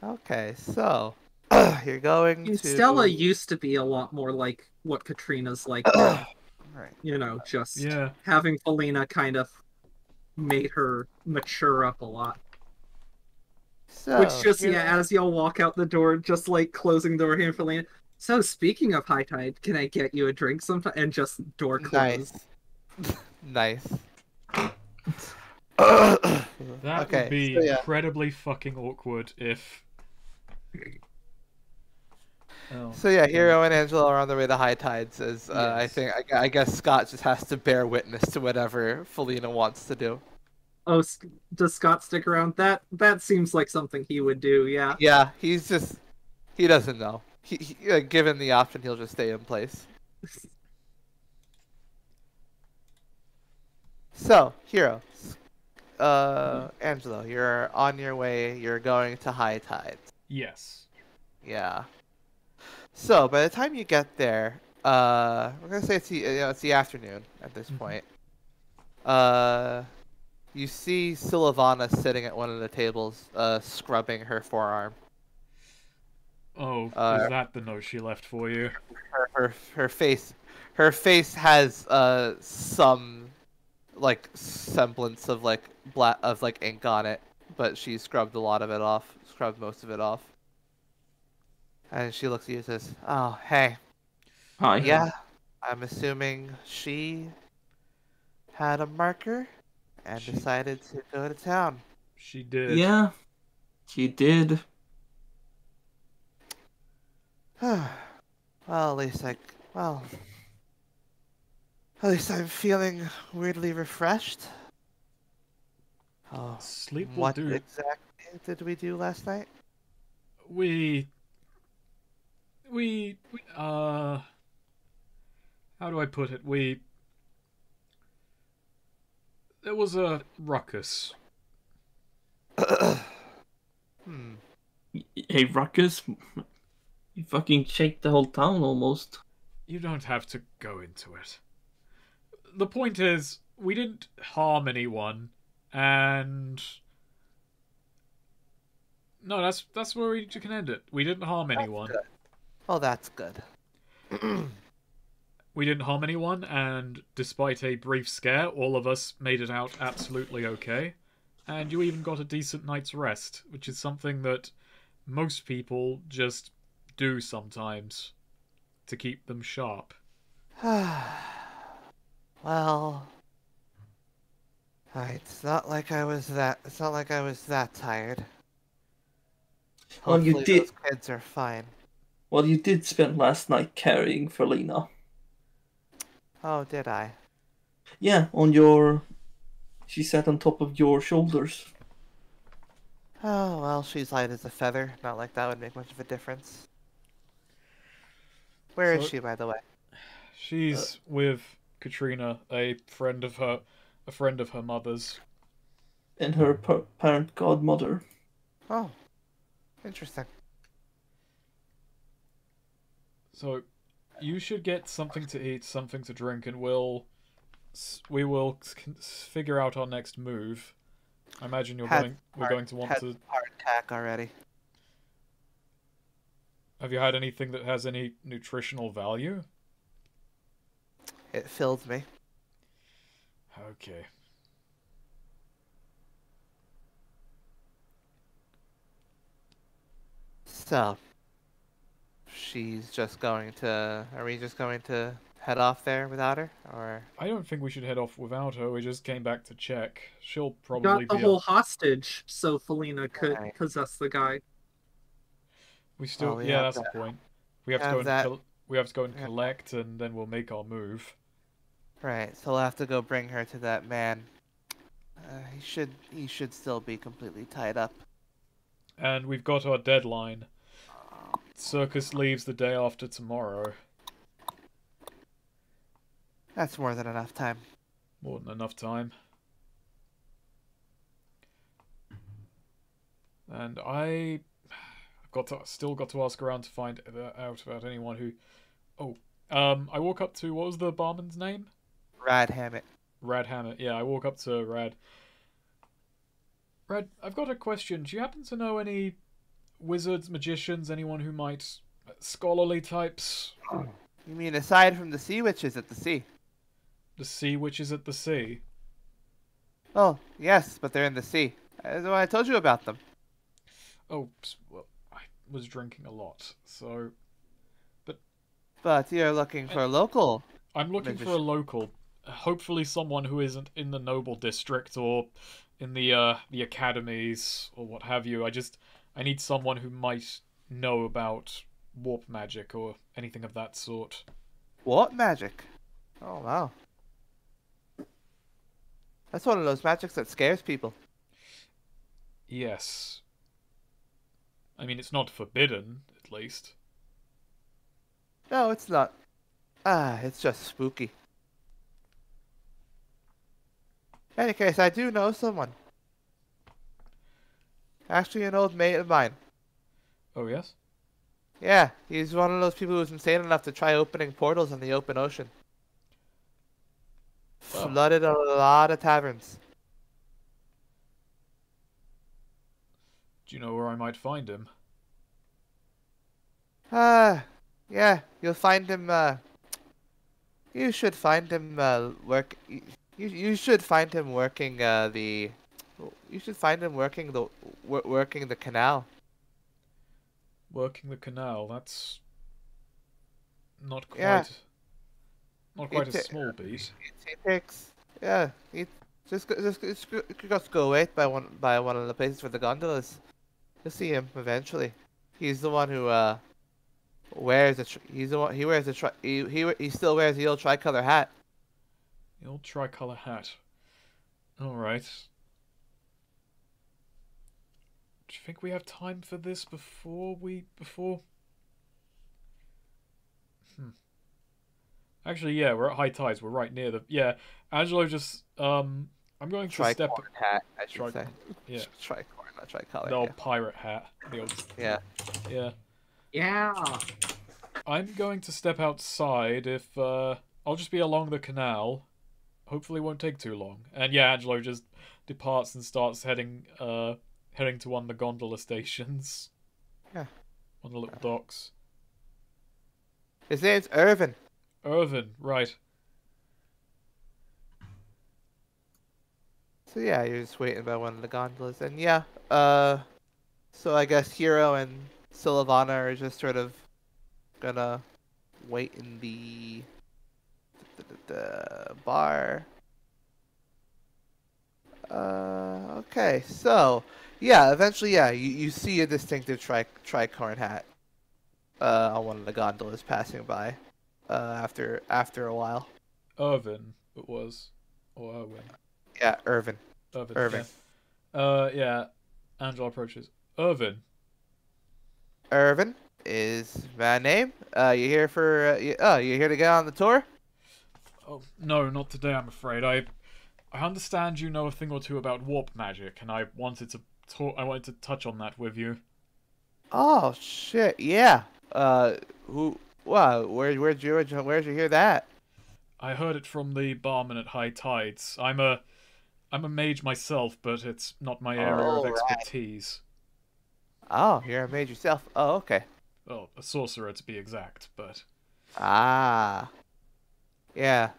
Okay, so you're going And Stella to. used to be a lot more like what Katrina's like now. Right. You know, just Yeah. having Felina kind of made her mature up a lot. Which So just, here. yeah, as y'all walk out the door, just like closing the door here, Felina. So speaking of high tide, can I get you a drink sometime? And just door Nice. closed. Nice. That would Okay, be so yeah. incredibly fucking awkward if. Oh, So yeah, God. Hero and Angelo are on their way to High Tides. As I Yes. think, I guess Scott just has to bear witness to whatever Felina wants to do. Oh, does Scott stick around? That seems like something he would do. Yeah. Yeah, he doesn't know. Given the option, he'll just stay in place. So, Hero, Angelo, you're on your way. You're going to High Tides. Yes. Yeah. So by the time you get there, we're gonna say it's the afternoon at this point. Uh, you see Silavana sitting at one of the tables, scrubbing her forearm. Oh, was Uh, that the note she left for you? her face has some like semblance of like black of like ink on it, but she scrubbed a lot of it off, scrubbed most of it off. And she looks at you and says, "Oh, hey, Hi. yeah, I'm assuming she had a marker and She decided to go to town." she did. Yeah, she did. Well, at least well, at least I'm feeling weirdly refreshed. Oh, Sleep will what do. exactly did we do last night? We how do I put it? There was a ruckus. Hmm. Hey, Ruckus, you fucking shake the whole town almost. You don't have to go into it. The point is, we didn't harm anyone, and no, that's where you can end it. We didn't harm anyone. Good. Oh, that's good. We didn't harm anyone, and despite a brief scare, all of us made it out absolutely okay. And you even got a decent night's rest, which is something that most people just do sometimes to keep them sharp. Well, it's not like I was that. It's not like I was that tired. Well, you Hopefully, did. those kids are fine. Well, you did spend last night carrying Felina. Oh, did I? Yeah, on your. She sat on top of your shoulders. Oh, well, she's light as a feather. Not like that would make much of a difference. Where is So she, by the way? she's with Katrina, a friend of her mother's. And her parent godmother. Oh, interesting. So you should get something to eat, something to drink, and we will figure out our next move. I imagine we're going to want had to. heart attack already. Have you had anything that has any nutritional value? It filled me. Okay. So, she's just going to. Are we just going to head off there without her, or? I don't think we should head off without her. We just came back to check. She'll probably Got the be whole hostage so Felina could Right. possess the guy. We still, Well, we yeah, have that's that. the point. We have to Have go and that. we have to go and Yeah. collect, and then we'll make our move. Right. So we'll have to go bring her to that man. He should still be completely tied up. And we've got our deadline. Circus leaves the day after tomorrow. That's more than enough time. More than enough time. And I've still got to ask around to find out about anyone who. Oh, I walk up to, what was the barman's name? Rad Hammett. Rad Hammett. Yeah, I walk up to Rad. Rad, I've got a question. Do you happen to know wizards, magicians, anyone who might scholarly types? You mean aside from the sea witches at the sea? The sea witches at the sea. Oh, yes, but they're in the sea. That's why I told you about them. Oh, well, I was drinking a lot, so But you're looking for a local I'm looking for a magician. local, hopefully someone who isn't in the noble district or in the academies or what have you. I need someone who might know about warp magic or anything of that sort. What magic? Oh, wow. That's one of those magics that scares people. Yes. I mean, it's not forbidden, at least. No, it's not. It's just spooky. In any case, I do know someone. Actually, an old mate of mine. Oh, yes? Yeah, he's one of those people who's insane enough to try opening portals in the open ocean. Oh. Flooded a lot of taverns. Do you know where I might find him? Yeah, you'll find him, you should find him, you should find him working, you should find him working working the canal. Working the canal, that's not quite Yeah. not quite a It ta- small beat. He takes, yeah, he just go wait by one of the places for the gondolas. You'll see him eventually. He's the one who, wears he's the one, he wears he still wears the old tricolor hat. The old tricolour hat. Alright. Do you think we have time for this before? Actually, yeah, we're at high tides. We're right near the... Yeah, Angelo just... I'm going to step... Tricorn hat, I should say. Yeah. Tricorn, not tricolor. The old Yeah. pirate hat. The old... Yeah. Yeah. Yeah. I'm going to step outside if... I'll just be along the canal. Hopefully it won't take too long. And yeah, Angelo just departs and starts heading to one of the gondola stations. Yeah. One of the little docks. His name's Irvin. Irvin, right. So yeah, you're just waiting by one of the gondolas, and yeah, so I guess Hero and Sylvana are just sort of gonna wait in the bar. Okay, so yeah, eventually, yeah, you see a distinctive tricorn hat on one of the gondolas passing by after a while. Irvin, it was. Or Irwin. Yeah, Irvin. Irvin. Yeah. Angelo approaches. Irvin. Irvin is my name. You here for? You here to get on the tour? Oh no, not today. I'm afraid. I understand you know a thing or two about warp magic, and I wanted to talk. I wanted to touch on that with you. Oh shit! Yeah. Who? Wow. Where'd you hear that? I heard it from the barman at High Tides. I'm a mage myself, but it's not my area of Alright. expertise. Oh, you're a mage yourself. Oh, okay. Well, a sorcerer to be exact, but Ah. Yeah.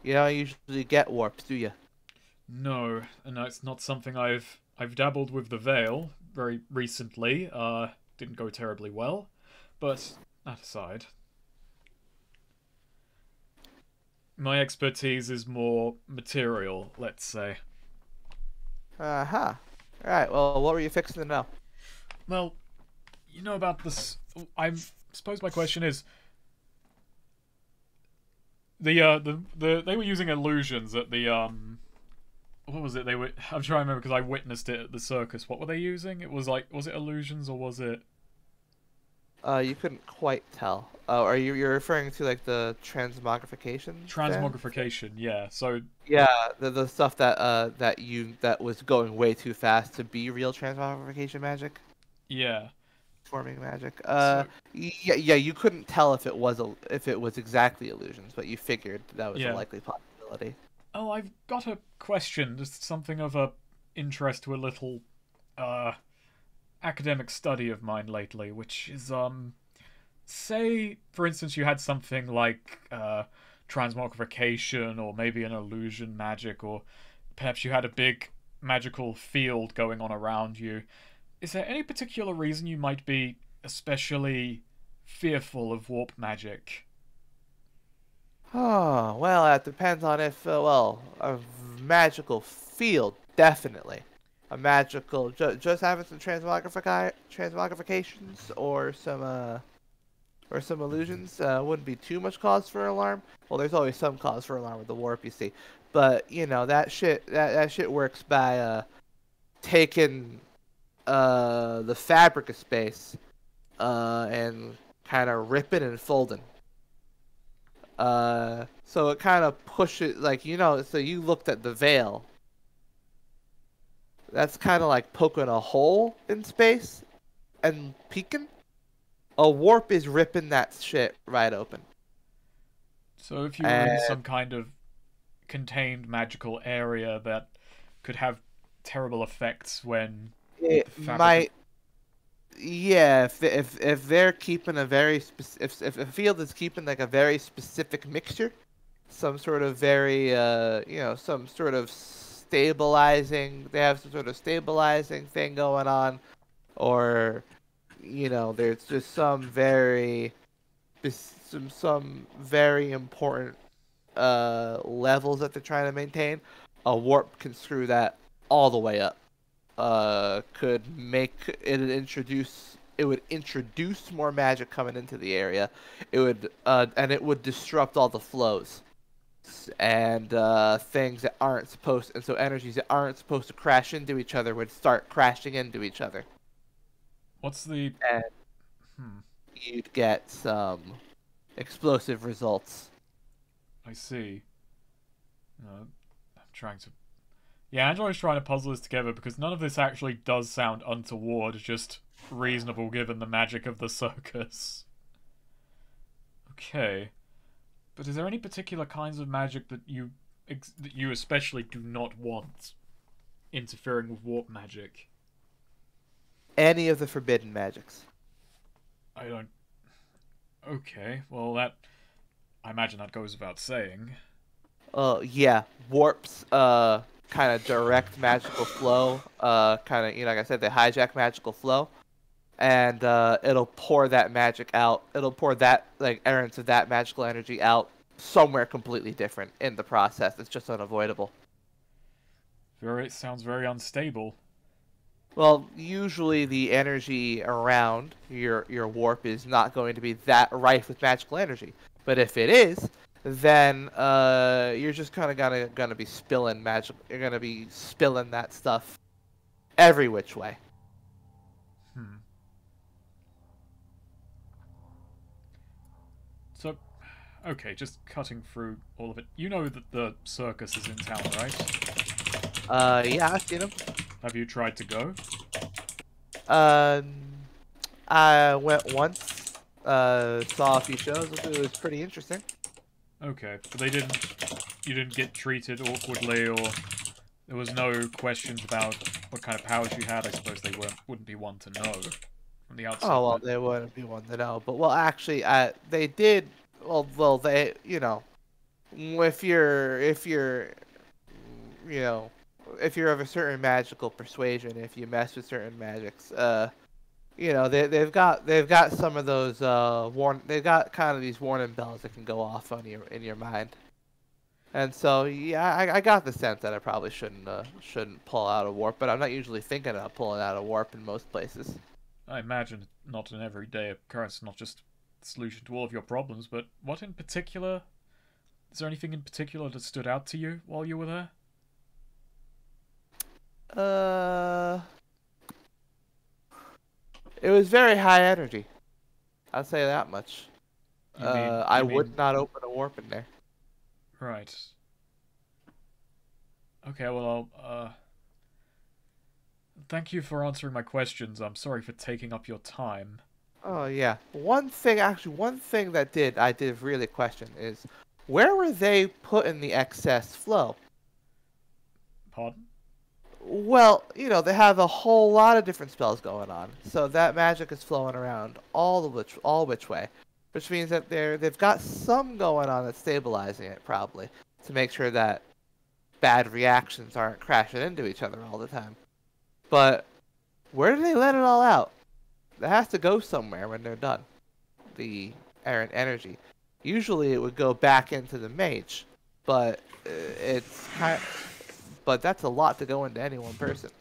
You don't usually get warps, do you? no, and it's not something I've dabbled with the veil very recently. Didn't go terribly well, but that aside. My expertise is more material, let's say. Uh-huh. Alright, well, what were you fixing to know? Well, you know about this. I suppose my question is, they were using illusions at the what was it? I'm trying to remember because I witnessed it at the circus. What were they using? It was was it illusions or was it? You couldn't quite tell. Oh, you're referring to like the transmogrification? Transmogrification, yeah. So Yeah, the stuff that was going way too fast to be real transmogrification magic, yeah. forming magic. So- Yeah, you couldn't tell if it was exactly illusions, but you figured that was Yeah. a likely possibility. Oh, I've got a question. Just something of a interest to a little academic study of mine lately, which is say for instance you had something like transmogrification or maybe an illusion magic, or perhaps you had a big magical field going on around you. Is there any particular reason you might be especially fearful of warp magic? Oh, well, that depends on if, well, a magical field, definitely. A magical, just having some transmogrifications or some illusions wouldn't be too much cause for alarm. Well, there's always some cause for alarm with the warp, you see. But, you know, that shit works by taking the fabric of space and kind of ripping and folding. So it kind of pushes, like, you know, so you looked at the veil. That's kind of like poking a hole in space and peeking. A warp is ripping that shit right open. So if you were in some kind of contained magical area that could have terrible effects when It might, yeah, if they're keeping a very if a field is keeping like a very specific mixture, some sort of very you know, some sort of stabilizing, they have some sort of stabilizing thing going on, or you know, there's just some very some very important levels that they're trying to maintain. A warp can screw that all the way up. Could make it would introduce more magic coming into the area. It would and it would disrupt all the flows and things that aren't supposed, and so energies that aren't supposed to crash into each other would start crashing into each other. What's the And you'd get some explosive results. I see. I'm trying to. Yeah, Andrew's trying to puzzle this together because none of this actually does sound untoward, just reasonable given the magic of the circus. Okay. But is there any particular kinds of magic that you especially do not want interfering with warp magic? Any of the forbidden magics. I don't. Okay, well that. I imagine that goes without saying. Yeah, warps, kind of direct magical flow, kind of, you know, like I said, they hijack magical flow, and it'll pour that magic out. It'll pour that, like, errands of that magical energy out somewhere completely different in the process. It's just unavoidable. It sounds very unstable. Well, usually the energy around your warp is not going to be that rife with magical energy, but if it is, then you're just kind of gonna be spilling magic. You're gonna be spilling that stuff every which way. So, okay, just cutting through all of it. You know that the circus is in town, right? Yeah, I've seen them. Have you tried to go? I went once. Saw a few shows. It was pretty interesting. Okay, but you didn't get treated awkwardly, or there was no questions about what kind of powers you had. I suppose they wouldn't be one to know from the outside. Oh, well, they wouldn't be one to know. But, well, actually, they did, they, you know, if you're, you know, if you're of a certain magical persuasion, if you mess with certain magics, you know, they've got some of those they've got kind of these warning bells that can go off on in your mind. And so, yeah, I got the sense that I probably shouldn't pull out a warp, but I'm not usually thinking about pulling out a warp in most places. I imagine not an everyday occurrence, not just the solution to all of your problems, but what in particular? Is there anything in particular that stood out to you while you were there? It was very high energy. I'll say that much. I mean- would not open a warp in there. Right. Okay, well, thank you for answering my questions. I'm sorry for taking up your time. Oh yeah. One thing that I did really question is, where were they putting the excess flow? Pardon? Well, they have a whole lot of different spells going on, so that magic is flowing around all which way, which means that they've got some going on that's stabilizing it probably to make sure that bad reactions aren't crashing into each other all the time. But where do they let it all out? It has to go somewhere when they're done. The errant energy. Usually it would go back into the mage, but but that's a lot to go into any one person.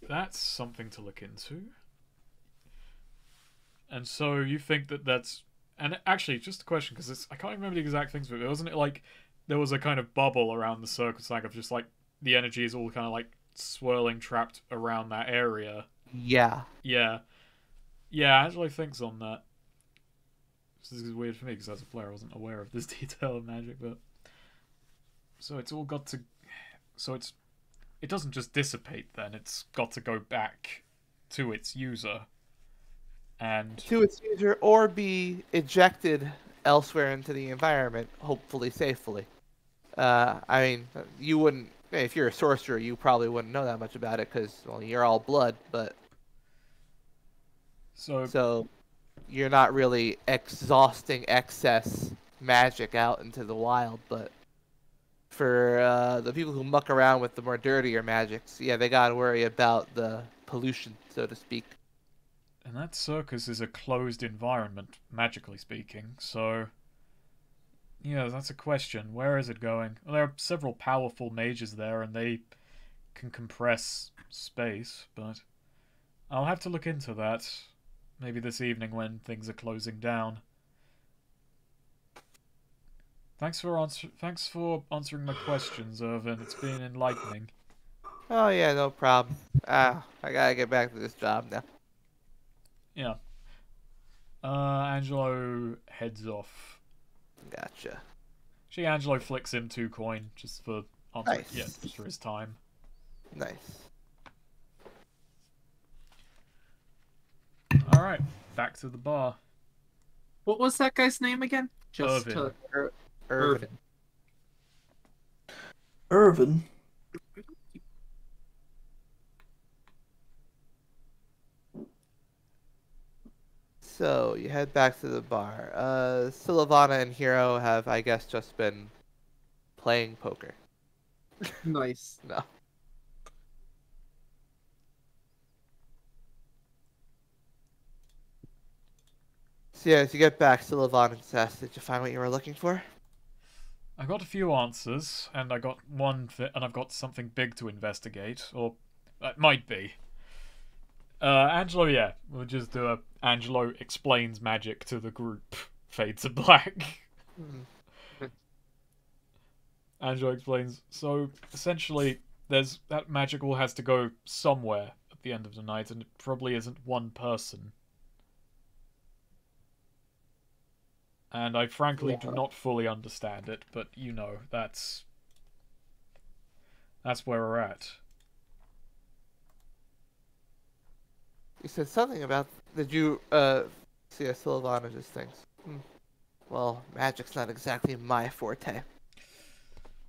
That's something to look into. And so you think that's... And actually, just a question, because I can't remember the exact things, but wasn't it like there was a kind of bubble around the circus, like of just like the energy is all kind of like swirling, trapped around that area? Yeah. Yeah. Yeah, Angelo thinks on that. This is weird for me, because as a player I wasn't aware of this detail of magic, but... So it's all got to... So it doesn't just dissipate then, it's got to go back to its user. And to its user, or be ejected elsewhere into the environment, hopefully safely. I mean, you wouldn't... If you're a sorcerer, you probably wouldn't know that much about it, because, well, you're all blood, but... So you're not really exhausting excess magic out into the wild, but for the people who muck around with the more dirtier magics, yeah, they gotta worry about the pollution, so to speak. And that circus is a closed environment, magically speaking, so... Yeah, that's a question. Where is it going? Well, there are several powerful mages there, and they can compress space, but... I'll have to look into that. Maybe this evening when things are closing down. Thanks for answering my questions, Irvin. It's been enlightening. Oh yeah, no problem. I gotta get back to this job now. Yeah. Angelo heads off. Gotcha. Actually, Angelo flicks him 2 coin just for answering. Nice. Yeah, just for his time. Nice. All right, back to the bar. What was that guy's name again? Just Irvin. Irvin. Irvin. So you head back to the bar. Sylvana and Hero have, I guess, just been playing poker. Nice. No. So yeah, as you get back, Sylvana just asks, "Did you find what you were looking for?" I got a few answers, and I got and I've got something big to investigate, or it might be. Angelo, yeah, we'll just do a Angelo explains magic to the group. Fade to black. Angelo explains. So essentially, that magic all has to go somewhere at the end of the night, and it probably isn't one person. And I frankly do not fully understand it, but that's where we're at. You said something about... Did you, see, Sylvana just thinks, well, magic's not exactly my forte.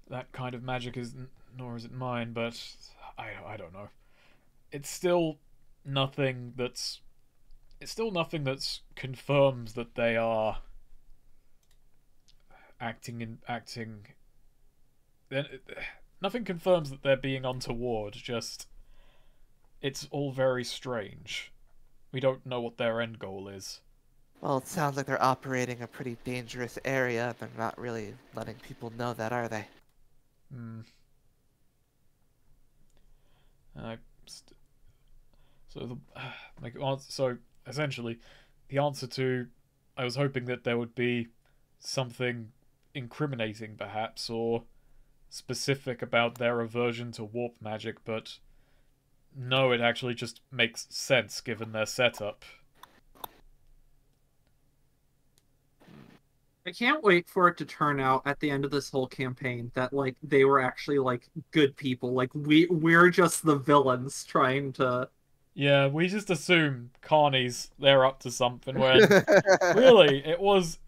That kind of magic isn't, nor is it mine, but I don't know. It's still nothing that's confirms that they are acting. Then nothing confirms that they're being untoward. Just it's all very strange. We don't know what their end goal is. Well, it sounds like they're operating a pretty dangerous area. They're not really letting people know that, are they? So essentially, the answer to, I was hoping that there would be something incriminating, perhaps, or specific about their aversion to warp magic, but no, it actually just makes sense given their setup. I can't wait for it to turn out at the end of this whole campaign that like they were actually like good people. Like we're just the villains trying to... Yeah, we just assume Carney's they're up to something when really it was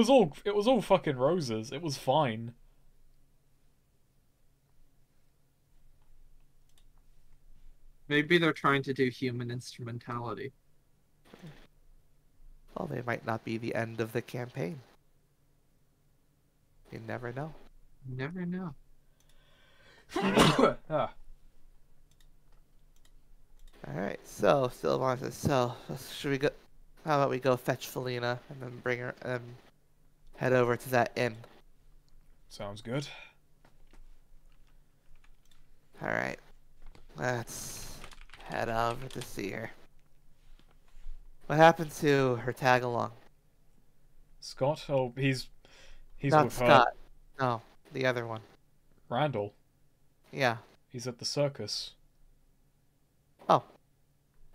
all fucking roses. It was fine. Maybe they're trying to do human instrumentality. Well, they might not be the end of the campaign. You never know. You never know. Ah, Alright, so Sylvan says, so should we go? How about we go fetch Felina and then bring her and head over to that inn? sounds good. Alright, let's head over to see her. What happened to her tag along? Scott? Oh, he's Not with Scott. No, the other one. her. Randall. Yeah. He's at the circus. Oh.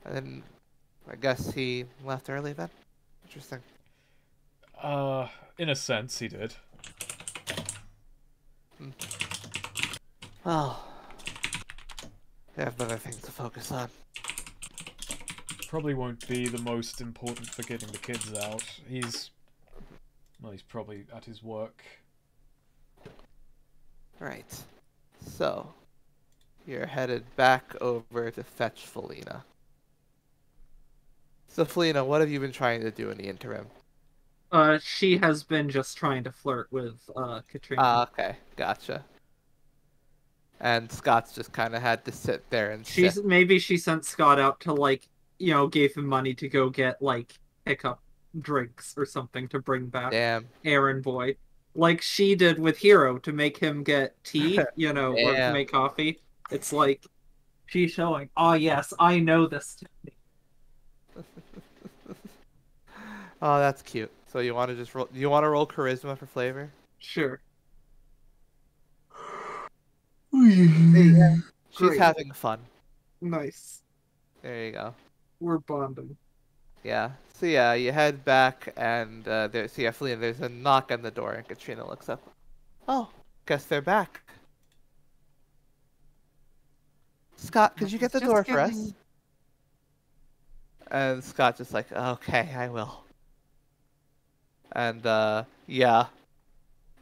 And then I guess he left early then? Interesting. In a sense, he did. Well, we have other things to focus on. Probably won't be the most important for getting the kids out. He's probably at his work. Right. So, you're headed back over to fetch Felina. So, Felina, what have you been trying to do in the interim? She has been just trying to flirt with Katrina. Ah, okay. Gotcha. And Scott's just kind of had to sit there and sit. Maybe she sent Scott out to, like, gave him money to go get, like, pickup drinks or something to bring back Damn. Aaron Boy. Like she did with Hero to make him get tea, or to Damn. make coffee. It's like she's showing, oh yes, I know this technique. Oh, that's cute. So you want to just roll? You want to roll charisma for flavor? Sure. She's Great. having fun. Nice. There you go. We're bonding. Yeah. So yeah, you head back and Felina, there's a knock on the door and Katrina looks up. Oh, guess they're back. Scott, could you get the Just door for us? kidding. And Scott just like, okay, I will. And yeah,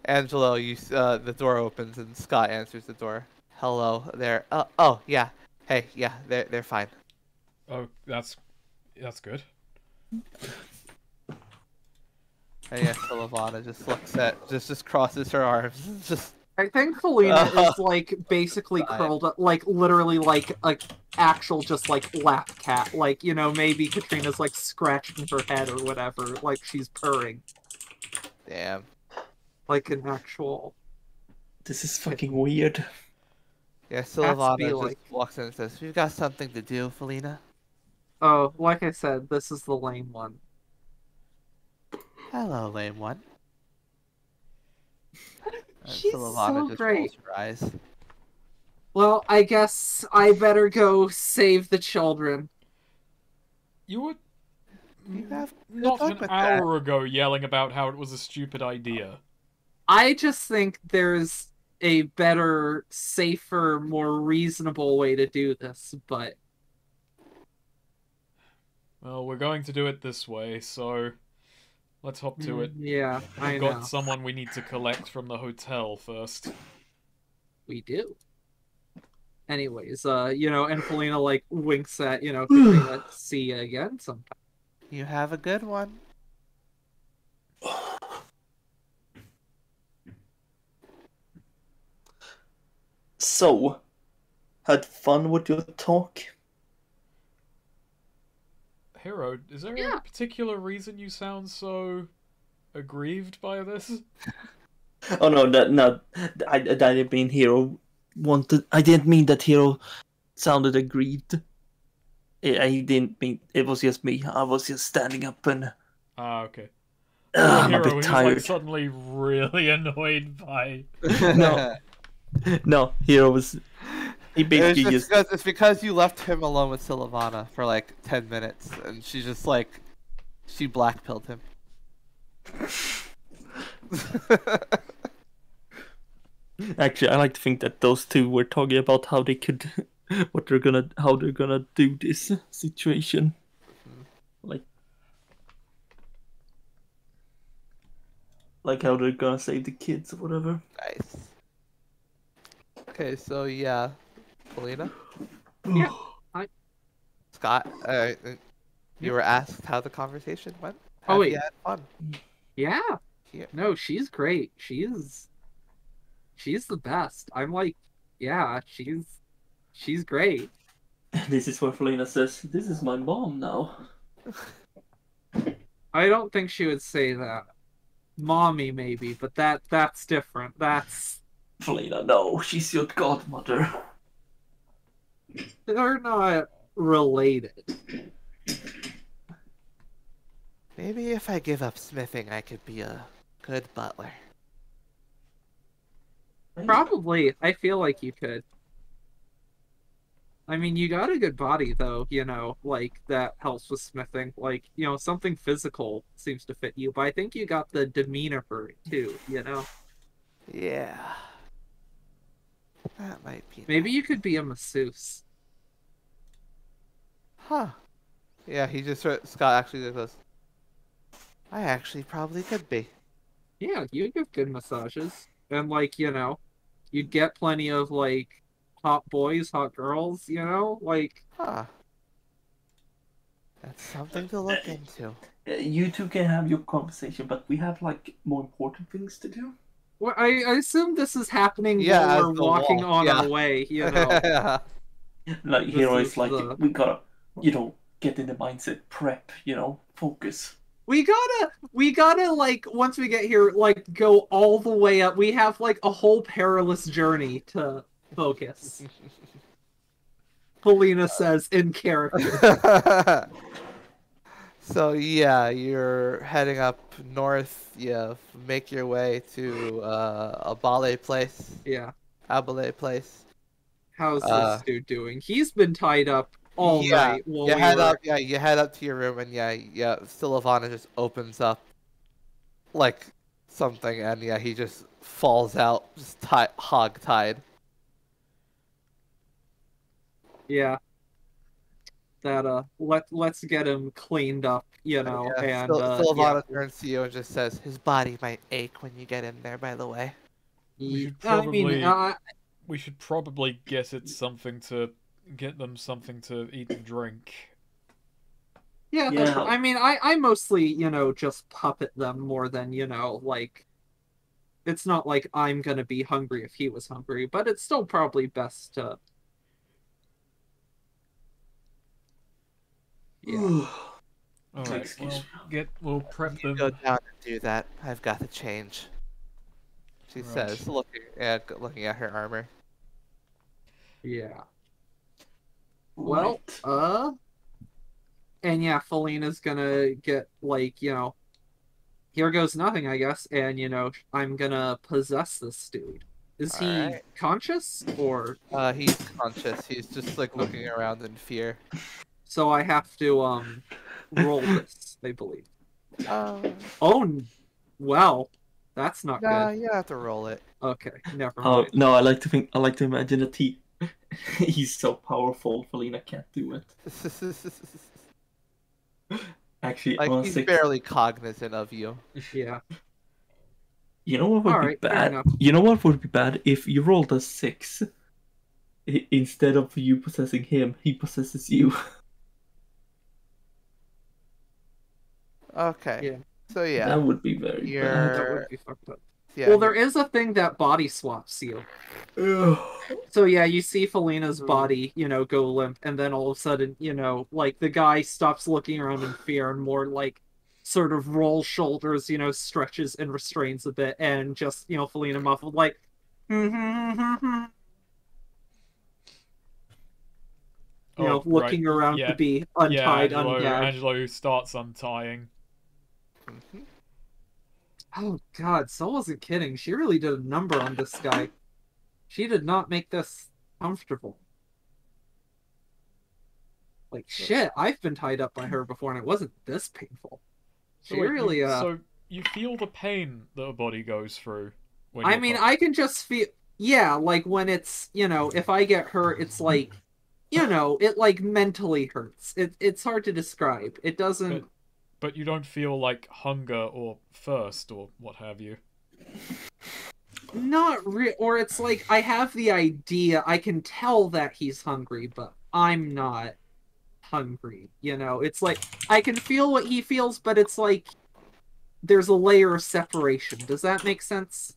Angelo, the door opens and Scott answers the door. Hello there. Oh yeah. Hey, yeah, they're fine. Oh, that's good. And yeah, Sullivan just looks at, just crosses her arms, just. I think Felina is like basically Fine. curled up, like literally like a actual just like lap cat. Like, maybe Katrina's like scratching her head or whatever, like she's purring. Damn. Like an actual. This is fucking weird. Yeah, Sullivan be just like- walks in and says, "We've got something to do, Felina." Oh, like I said, this is the lame one. Hello, lame one. And She's Sullivan so just great. rolls her eyes. Well, I guess I better go save the children. You were You have not luck an with that. hour ago yelling about how it was a stupid idea. I just think there's a better, safer, more reasonable way to do this, but Well, we're going to do it this way, so let's hop to it. yeah, I We've know. got someone we need to collect from the hotel first. We do. Anyways, and Felina like winks at, Katrina, see you again sometime. You have a good one. So, had fun with your talk? Hero, is there Yeah. a particular reason you sound so aggrieved by this? Oh no, I didn't mean Hero wanted. I didn't mean that Hero sounded aggrieved. I didn't mean it was just me. I was just standing up and Ah, okay. I'm a Hero, bit he's tired. like suddenly really annoyed by. No. No, Hero was. He basically just. It's because you left him alone with Sylvana for like 10 minutes, and she just like, she blackpilled him. Actually, I like to think that those two were talking about how they could, how they're gonna do this situation, like how they're gonna save the kids or whatever. Nice. Okay, so yeah, Felina. Yeah, I Scott, you were asked how the conversation went. Oh, Have wait. you had fun? Yeah. Here. No, she's great. She's the best. I'm like, yeah, she's great. This is where Felina says, "This is my mom now." I don't think she would say that. Mommy, maybe, but that's different. That's Felina, no, she's your godmother. they're not related. Maybe if I give up smithing, I could be a good butler. Probably, I feel like you could. I mean, you got a good body, though, like, that helps with smithing. Like, something physical seems to fit you, but I think you got the demeanor for it, too. Yeah. That might be. Maybe nice. you could be a masseuse. Huh. Yeah, Scott actually goes, I actually probably could be. Yeah, you give good massages. And, like, you'd get plenty of, like, hot boys, hot girls, like... Huh. That's something to look into. You two can have your conversation, but we have like more important things to do. Well, I assume this is happening Yeah, while as we're the walking wall, on yeah. our way, Yeah. Like This Hero is is like, the- we gotta, get in the mindset, prep, focus. We gotta, like, once we get here, like, go all the way up. We have, like, a whole perilous journey to focus. Polina says in character. So yeah, you're heading up north. You make your way to a ballet place, Yeah. a ballet place. How's Uh, this dude doing? He's been tied up all yeah, night while you we head were... up. Yeah, you head up to your room, and yeah, Silavana just opens up like something, and yeah, he just falls out, just hog tied. Yeah. That let's get him cleaned up, and Silavana turns to you and just says, "His body might ache when you get in there." By the way. We should I mean, probably we should probably get them something to eat and drink. yeah, that's Yeah. I mean, I mostly, just puppet them more than, like, it's not like I'm gonna be hungry if he was hungry, but it's still probably best to... Yeah. All right, Excuse we'll prep You them. go down and do that. I've got to change. She Right. says, looking at her armor. Yeah. Well, Right. and yeah, Felina's gonna get, like, here goes nothing, I guess, and, I'm gonna possess this dude. Is he Alright. conscious, or... He's conscious. He's just like looking around in fear. So I have to, roll this, I believe. Oh, well, that's not Nah, good. you have to roll it. Okay, never Oh mind. no, I like to imagine that he's so powerful, Felina can't do it. Actually, Like on he's 6, barely cognizant of you. Yeah. you know what would Alright, be fair bad? enough. You know what would be bad if you rolled a 6 instead of you possessing him, he possesses you. Okay. Yeah. So yeah, That would be very That would be fucked up. yeah. Well, there is a thing that body swaps you. bad. So yeah, you see Felina's body, go limp, and then all of a sudden, like, the guy stops looking around in fear and more, like, sort of rolls shoulders, stretches and restrains a bit, and just, Felina muffled, like, looking around to be untied, ungagged. Angelo starts untying. Mhm. Oh god, Sol wasn't kidding. She really did a number on this guy. She did not make this comfortable. Like, shit, I've been tied up by her before and it wasn't this painful. She wait, really, So you feel the pain that a body goes through when I you're mean, cut? I can just feel... Yeah, like, when it's, if I get hurt, it's like, it, like, mentally hurts. It's hard to describe. It doesn't... But you don't feel like hunger or thirst or what have you. Not or it's like I have the idea, I can tell that he's hungry, but I'm not hungry. You know, it's like I can feel what he feels, but it's like there's a layer of separation. Does that make sense?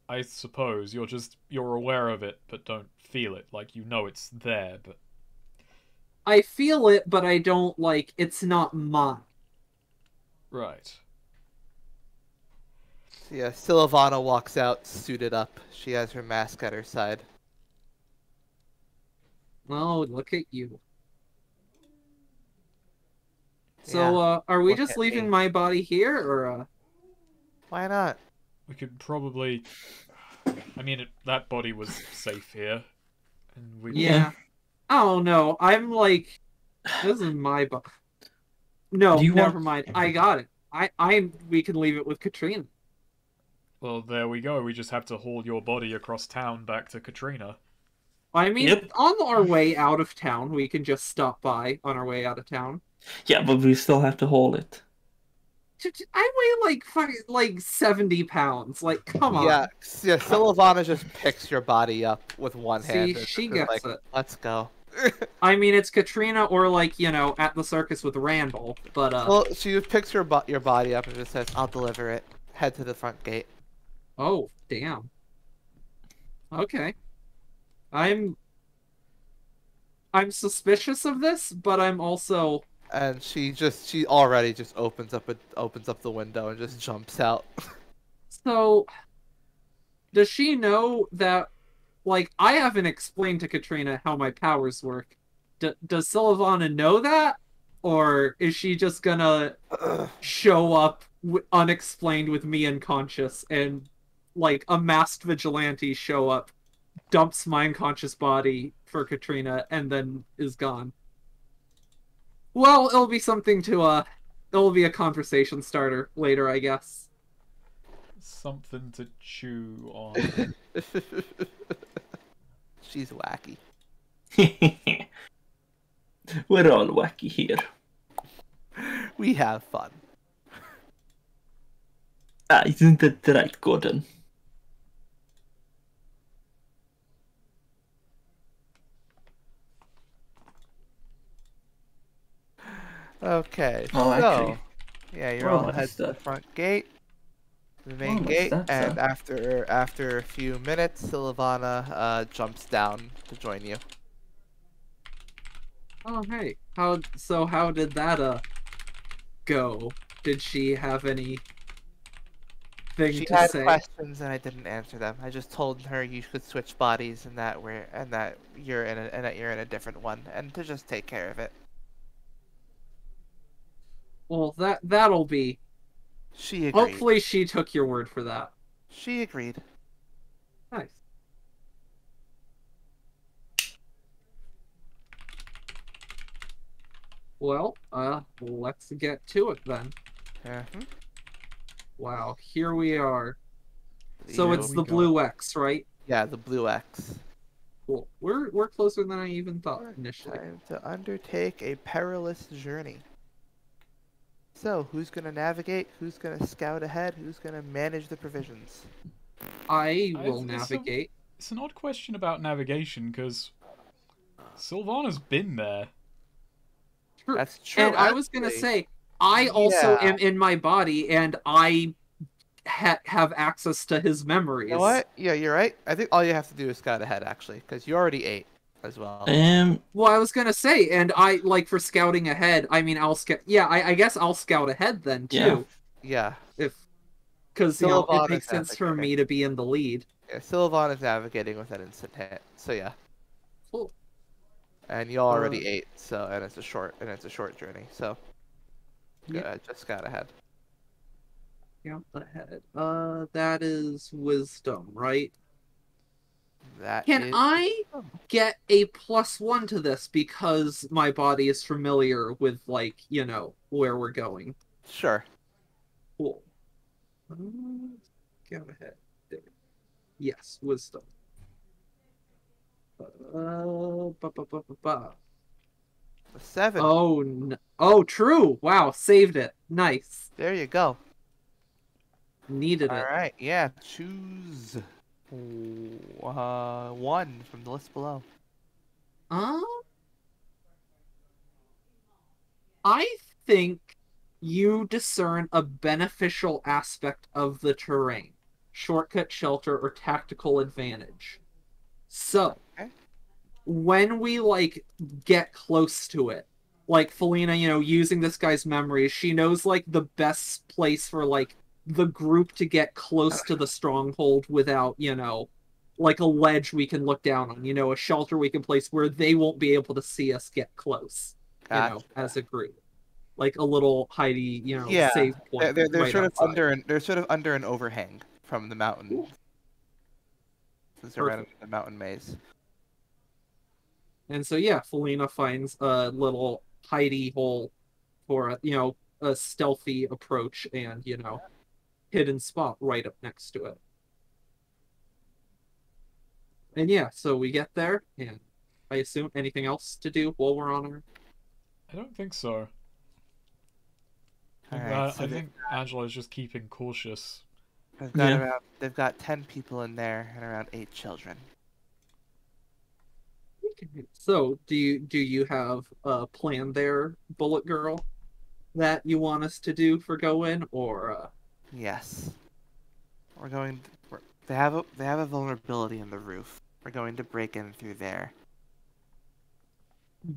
I suppose you're aware of it, but don't feel it. Like you know it's there, but I feel it, but I don't like it's not mine. right. Yeah, Silavana walks out suited up. She has her mask at her side. Oh, look at you. Yeah, So, are we look just at leaving me. my body here, or Why not? We could probably. I mean, that body was safe here, and we. Yeah. Oh no, I'm like, this is my body. No, Do you never want- mind. I got it. We can leave it with Katrina. Well, there we go. We just have to haul your body across town back to Katrina. I mean, Yep. on our way out of town, we can just stop by on our way out of town. Yeah, but we still have to hold it. I weigh like fucking like 70 pounds. Like, come on. Yeah, Silavana just picks your body up with one hand. See, and she is gets like, it. Let's go. I mean, it's Katrina or like, you know, at the circus with Randall, but Well, she just picks your body up and just says, "I'll deliver it. Head to the front gate." oh, damn. Okay. I'm suspicious of this, but I'm also And she already just opens up the window and just jumps out. so does she know that like I haven't explained to Katrina how my powers work. Does Sylvana know that? Or is she just gonna show up unexplained with me unconscious and like a masked vigilante show up, dumps my unconscious body for Katrina, and then is gone? Well, it'll be something to it'll be a conversation starter later, I guess. Something to chew on. She's wacky. We're all wacky here. We have fun. Isn't that right, Gordon? Okay, Oh, so actually, yeah, you're we're all almost head to the done. front gate, the main Almost gate, done, and sir. after a few minutes, Silavana jumps down to join you. Oh hey. How did that go? Did she have any thing She to had say? questions and I didn't answer them. I just told her you could switch bodies and that you're in a different one, and to just take care of it. Well, that'll be. She agreed. Hopefully she took your word for that. She agreed. Nice. Well, let's get to it then. Mhm. Wow, here we are. So Here it's we the go. blue X, right? Yeah, the blue X. Cool. We're closer than I even thought initially. Time to undertake a perilous journey. So, who's gonna navigate? Who's gonna scout ahead? Who's gonna manage the provisions? I will It's navigate. It's an odd question about navigation, because Sylvana's been there. True. That's true. And I was gonna actually. say, I also Yeah. am in my body, and I have access to his memories. You know what? Yeah, you're right. I think all you have to do is scout ahead, actually, because you already ate as well. Well, I was gonna say, and I like for scouting ahead. I mean, I'll scout. Yeah, I guess I'll scout ahead then too. Yeah. Because you know it Sylvana's makes sense for navigating. me to be in the lead. Yeah, Sylvan is navigating with an instant hit. So yeah. Cool. And you already ate, so and it's a short journey. So Yeah. just scout ahead. Scout ahead. That is wisdom, right? That Can is- I get a +1 to this because my body is familiar with, like, you know, where we're going? Sure. Cool. Go ahead. There. Yes, wisdom. A 7. Oh, oh, true. Wow, saved it. Nice. There you go. Needed All it. right. Yeah. Choose one from the list below. I think you discern a beneficial aspect of the terrain. Shortcut, shelter, or tactical advantage. So, Okay. when we, like, get close to it, like, Felina, using this guy's memories, she knows, like, the best place for, like, the group to get close to the stronghold without, like a ledge we can look down on, a shelter we can place where they won't be able to see us get close, Gotcha. as a group. Like a little hidey, Yeah, save point they're right sort of outside. they're sort of under an overhang from the mountain, since they're right under Perfect. the mountain maze. And so, yeah, Felina finds a little hidey hole for a stealthy approach and, hidden spot right up next to it. And yeah, so we get there, and I assume anything else to do while we're on our... I don't think so. All right, so I think Angela's just keeping cautious. they've got 10 people in there and around 8 children. So, do you have a plan there, Bullet Girl, that you want us to do for go in, or Yes, they have a vulnerability in the roof. We're going to break in through there.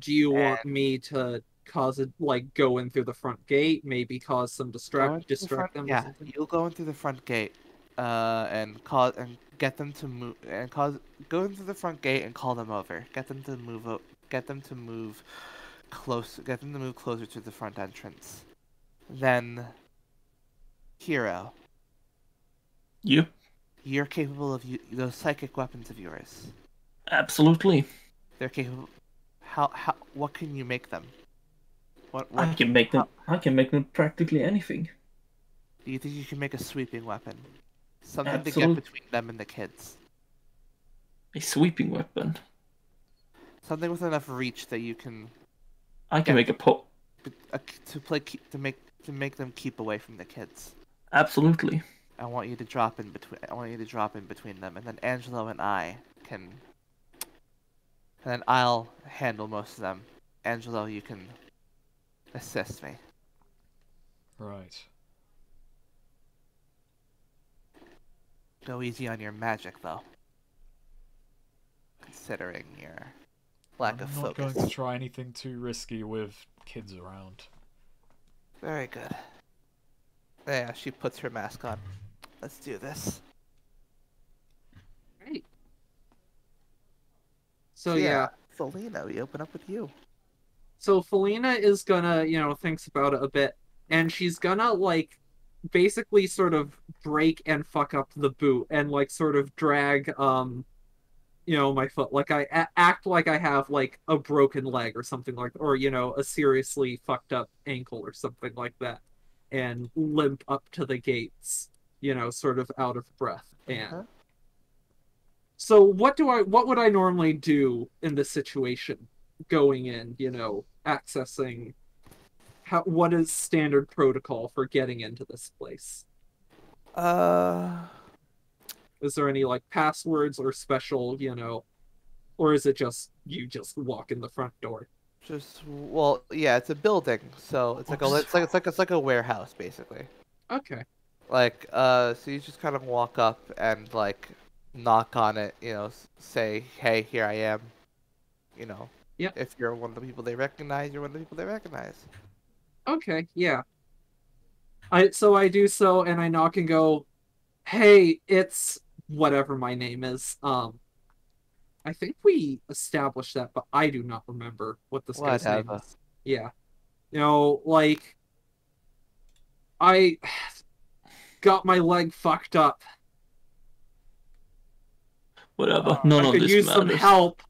do you want me to cause it, like, go in through the front gate, maybe cause some distract them? Or Yeah, something? you'll go in through the front gate, and get them to move go in through the front gate and call them over. Get them to move closer to the front entrance. Then, Hero, You? you're capable of those psychic weapons of yours. Absolutely. They're capable. What can you make them? What I can make them. I can make them practically anything. do you think you can make a sweeping weapon? Something to Absolute- get between them and the kids. A sweeping weapon. Something with enough reach that you can I can Yeah. make a pot. to make them keep away from the kids. Absolutely. I want you to drop in between them, and then Angelo and I can. And then I'll handle most of them. Angelo, you can assist me. Right. Go easy on your magic, though. Considering your lack I'm of not focus. going to try anything too risky with kids around. Very good. Yeah, she puts her mask on. Let's do this. Right. So yeah. Felina, we open up with you. So Felina is gonna, thinks about it a bit, and she's gonna, like, basically sort of break and fuck up the boot and, like, sort of drag my foot, like act like I have, like, a broken leg or something, like, or a seriously fucked up ankle or something like that, and limp up to the gates, sort of out of breath. And so what would I normally do in this situation, going in, accessing, what is standard protocol for getting into this place? Is there any, like, passwords or special, or is it just you just walk in the front door? Yeah, it's a building, so it's like a warehouse basically. Okay. Like, so you just kind of walk up and, like, knock on it, say, hey, here I am. Yep. If you're one of the people they recognize, you're one of the people they recognize. Okay, yeah. I do so, and I knock and go, hey, it's whatever my name is. I think we established that, but I do not remember what this guy's name Whatever. is. Yeah. Like, I got my leg fucked up. Whatever. None I of could this use matters. some help.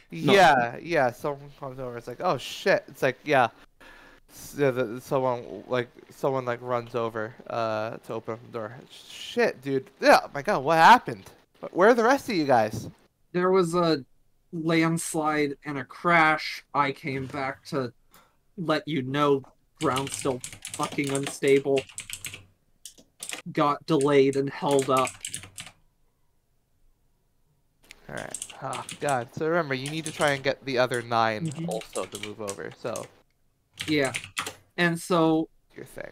Yeah. Someone comes over. It's like, oh shit. It's like, yeah. Someone runs over to open up the door. Shit, dude. Yeah. Oh my god, what happened? Where are the rest of you guys? There was a landslide and a crash. I came back to let you know. Ground's still fucking unstable. Got delayed and held up. Alright. Oh god. So remember, you need to try and get the other 9 Mhm. also to move over. So Yeah. And so, Your thing.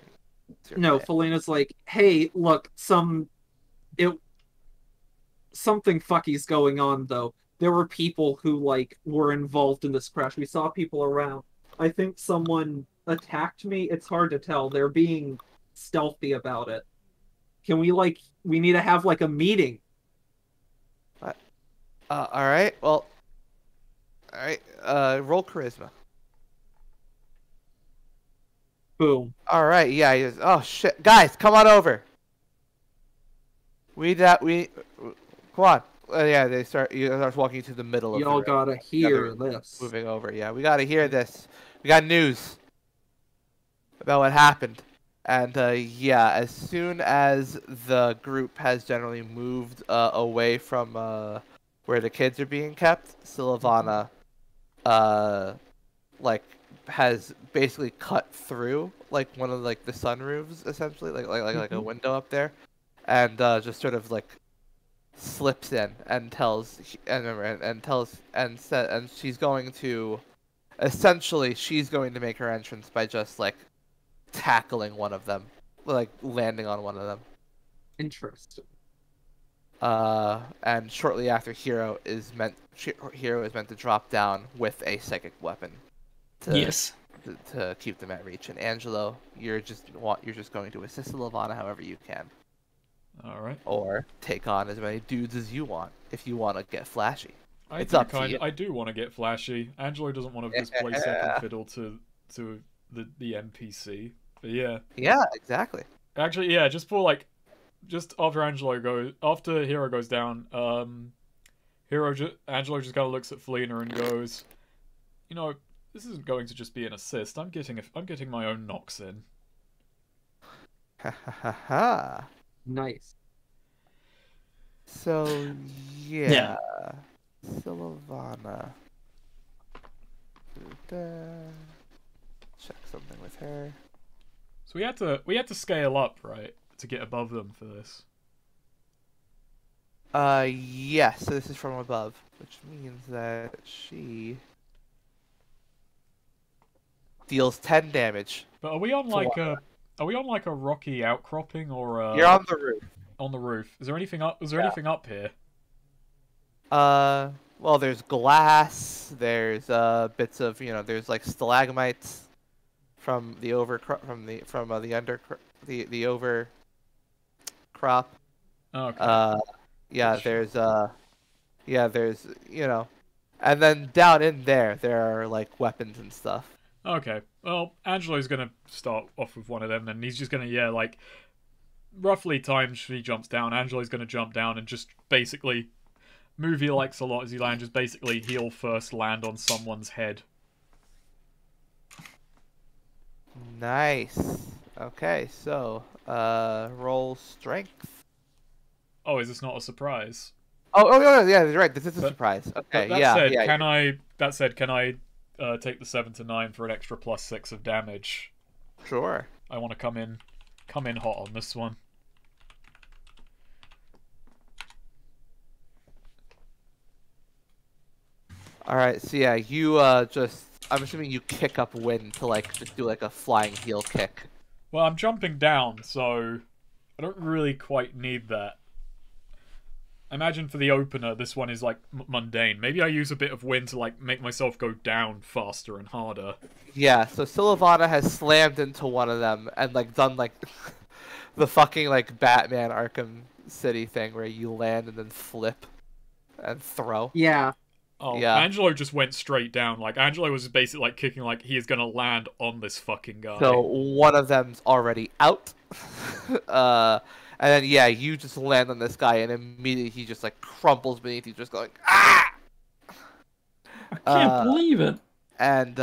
It's your no, plan. Felina's like, hey, look, something fucky's going on, though. There were people who, like, were involved in this crash. We saw people around. I think someone attacked me. It's hard to tell. They're being stealthy about it. Can we, like, we need to have, like, a meeting. All right. Well. All right. Roll charisma. Boom. All right. Yeah. Oh shit, guys, come on over. We come on. Yeah, they start. You start walking to the middle of the Y'all room. gotta hear this. Moving over. Yeah, we gotta hear this. We got news about what happened. And yeah, as soon as the group has generally moved away from where the kids are being kept, Silavana like has basically cut through like one of like the sunroofs essentially, like a window up there, and just sort of like slips in and tells and tells and she's going to essentially she's going to make her entrance by just like tackling one of them, like landing on one of them. Interesting. And shortly after, Hero is meant to drop down with a psychic weapon Yes. to keep them at reach. And Angelo, you're just going to assist Lavana however you can, All right. or take on as many dudes as you want if you want to get flashy. I It's do up to you. I do want to get flashy. Angelo doesn't want to just play second fiddle to the NPC. But yeah. Yeah, exactly. Actually, yeah. Just after Hero goes down, Angelo just kind of looks at Felina and goes, you know, this isn't going to just be an assist. I'm getting my own knocks in. Ha ha ha ha. Nice. So yeah. Silavana. Check something with her. So we had to scale up, right, to get above them for this. Yes. So this is from above, which means that she deals 10 damage. But are we on like a rocky outcropping or You're on the roof. on the roof? Is there anything up? Is there anything up here? Well, there's glass. There's bits of there's like stalagmites from the the over crop. Okay. Yeah, there's and then down in there are like weapons and stuff. Okay. Well, Angelo's gonna start off with one of them, and he's just gonna like roughly time she jumps down. Angelo's gonna jump down and just basically move he likes a lot as he lands. Just basically heel first, land on someone's head. Nice. Okay, so roll strength. Oh, is this not a surprise? Oh, yeah, that's right. This is a surprise. Okay, That yeah, said, yeah. can I take the 7 to 9 for an extra +6 of damage? Sure. I want to come in hot on this one. All right, so yeah, you I'm assuming you kick up wind to like just do like a flying heel kick. Well, I'm jumping down, so I don't really quite need that. I imagine for the opener, this one is like mundane. Maybe I use a bit of wind to like make myself go down faster and harder. Yeah, so Silavana has slammed into one of them and like done like the fucking like Batman Arkham City thing where you land and then flip and throw. Yeah. Oh, Yeah. Angelo just went straight down. Like, Angelo was basically like kicking like he is gonna land on this fucking guy. So one of them's already out. And then yeah, you just land on this guy and immediately he just like crumples beneath you, just going ah. I can't believe it. And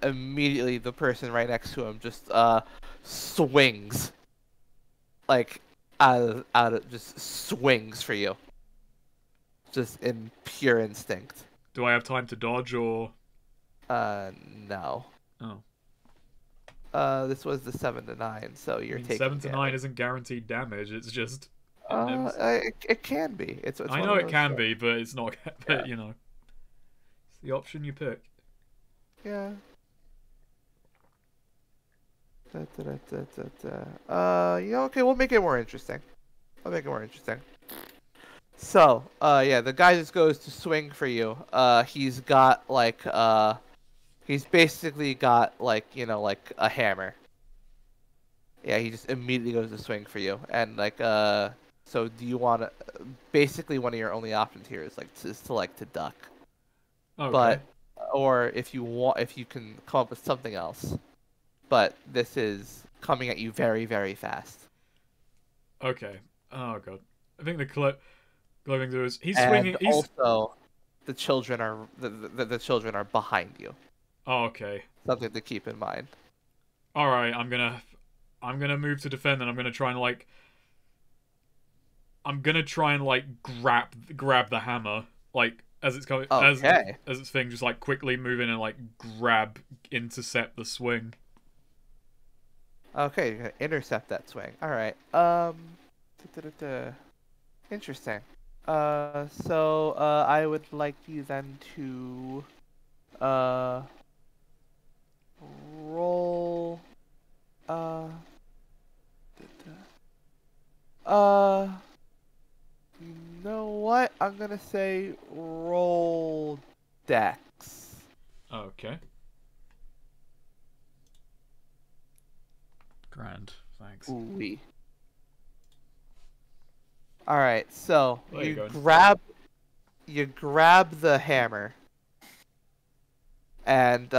immediately the person right next to him just swings, like just swings for you, just in pure instinct. Do I have time to dodge or? No. Oh. This was the 7 to 9, so you're taking 7 to 9 damage. isn't guaranteed damage. It's just. It can be. It's I know it can be, but it's not. But you know, it's the option you pick. Yeah. Okay, we'll make it more interesting. I'll make it more interesting. So, yeah, the guy just goes to swing for you. He's got like, he's basically got like, like a hammer. Yeah, he just immediately goes to swing for you, and like, so do you want to? Basically, one of your only options here is like to duck, Okay. but or if you can come up with something else, but this is coming at you very, very fast. Okay. Oh god. I think the clothing is he's And swinging. He's also, the children are the children are behind you. oh, okay. Something to keep in mind. All right. I'm gonna move to defend, and I'm gonna try and like. I'm gonna try and like grab the hammer like as it's coming Okay. as its thing just like quickly move in and like intercept the swing. Okay, you're gonna intercept that swing. All right. Interesting. So I would like you then to roll uh you know what? I'm gonna say roll dex. Okay. Grand. Thanks. Ooh. All right, so There you you go. grab the hammer, and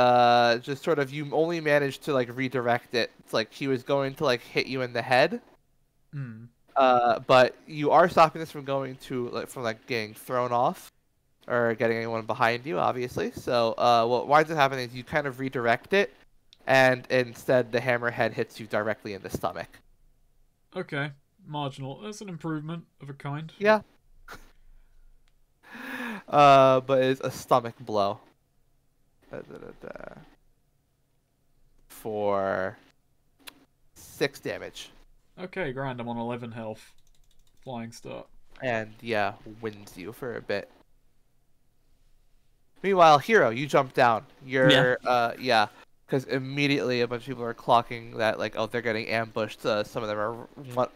just sort of you only managed to like redirect it. It's like he was going to like hit you in the head. Hmm. But you are stopping this from going to like getting thrown off or getting anyone behind you, obviously. So what winds up happening is you kind of redirect it, and instead the hammerhead hits you directly in the stomach. Okay. Marginal. That's an improvement of a kind. Yeah. But it's a stomach blow. For 6 damage. Okay, grand. I'm on 11 health. Flying start. And yeah, wins you for a bit. Meanwhile, Hero, you jump down. You're yeah, because immediately a bunch of people are clocking that like, oh, they're getting ambushed. Some of them are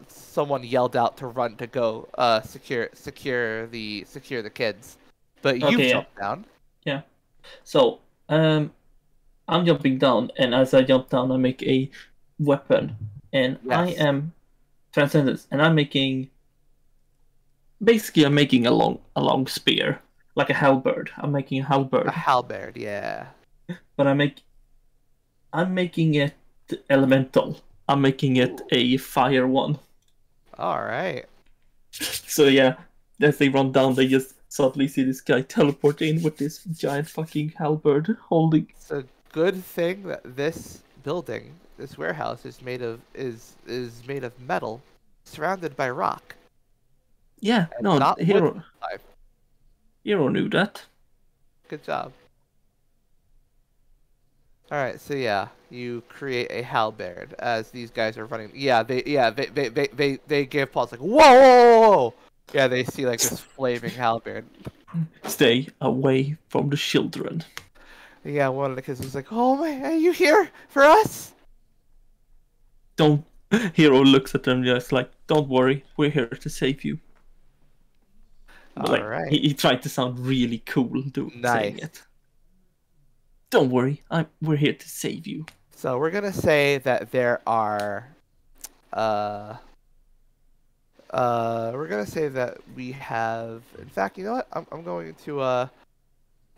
someone yelled out to run to go secure the kids. But you Okay, jump down. Yeah. So, I'm jumping down, and as I jump down, I make a weapon, and I Yes. am transcendence, and I'm making. Basically, I'm making a long spear, like a halberd. I'm making a halberd, A halberd, yeah. but I'm making it elemental. I'm making it a fire one. All right. So yeah, as they run down, they just suddenly see this guy teleport in with this giant fucking halberd holding. It's a good thing that this building, this warehouse, is made of made of metal, surrounded by rock. Yeah, And no, not wood Hero type. knew that. Good job. All right, so yeah, you create a halberd as these guys are running. They give pause like whoa, whoa, whoa, whoa. Yeah, they see like this flaming halberd. Stay away from the children. Yeah, one of the kids was like, "Oh my, are you here for us?" Don't. Hero looks at them just like, don't worry, we're here to save you. But, like, Alright. he tried to sound really cool saying it. Don't worry, we're here to save you. So we're gonna say that there are, we're gonna say that we have. In fact, you know what? I'm going to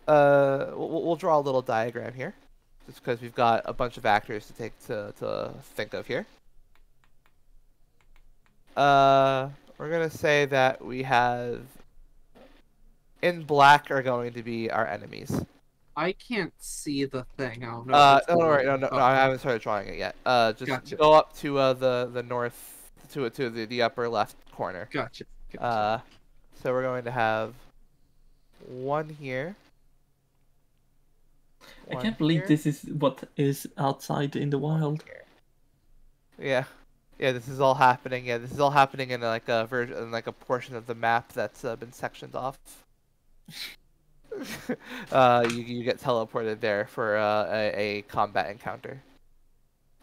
we'll draw a little diagram here, just because we've got a bunch of actors to think of here. We're gonna say that we have. In black are going to be our enemies. I can't see the thing. I don't know. Don't worry, no, Oh, I haven't started drawing it yet. Just Gotcha. go up to the north, to the upper left corner. Gotcha. So we're going to have one here. I one can't believe here, this is what is outside in the wild. here. Yeah, this is all happening. Yeah, this is all happening in like a version, like a portion of the map that's been sectioned off. You get teleported there for a combat encounter.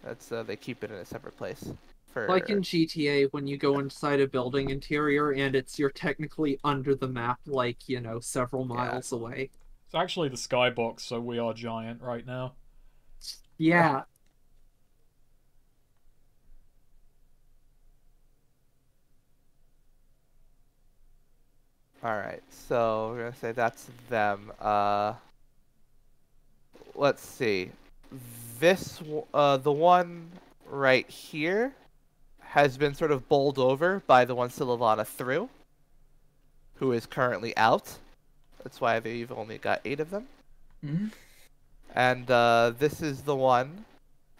That's they keep it in a separate place. For Like in GTA, when you go inside a building interior and you're technically under the map, like, you know, several miles away. It's actually the skybox, so we are giant right now. Yeah. All right, so we're gonna say that's them. Let's see. The one right here has been sort of bowled over by the one Sylvana threw, who is currently out. That's why they've only got 8 of them. Mm-hmm. And this is the one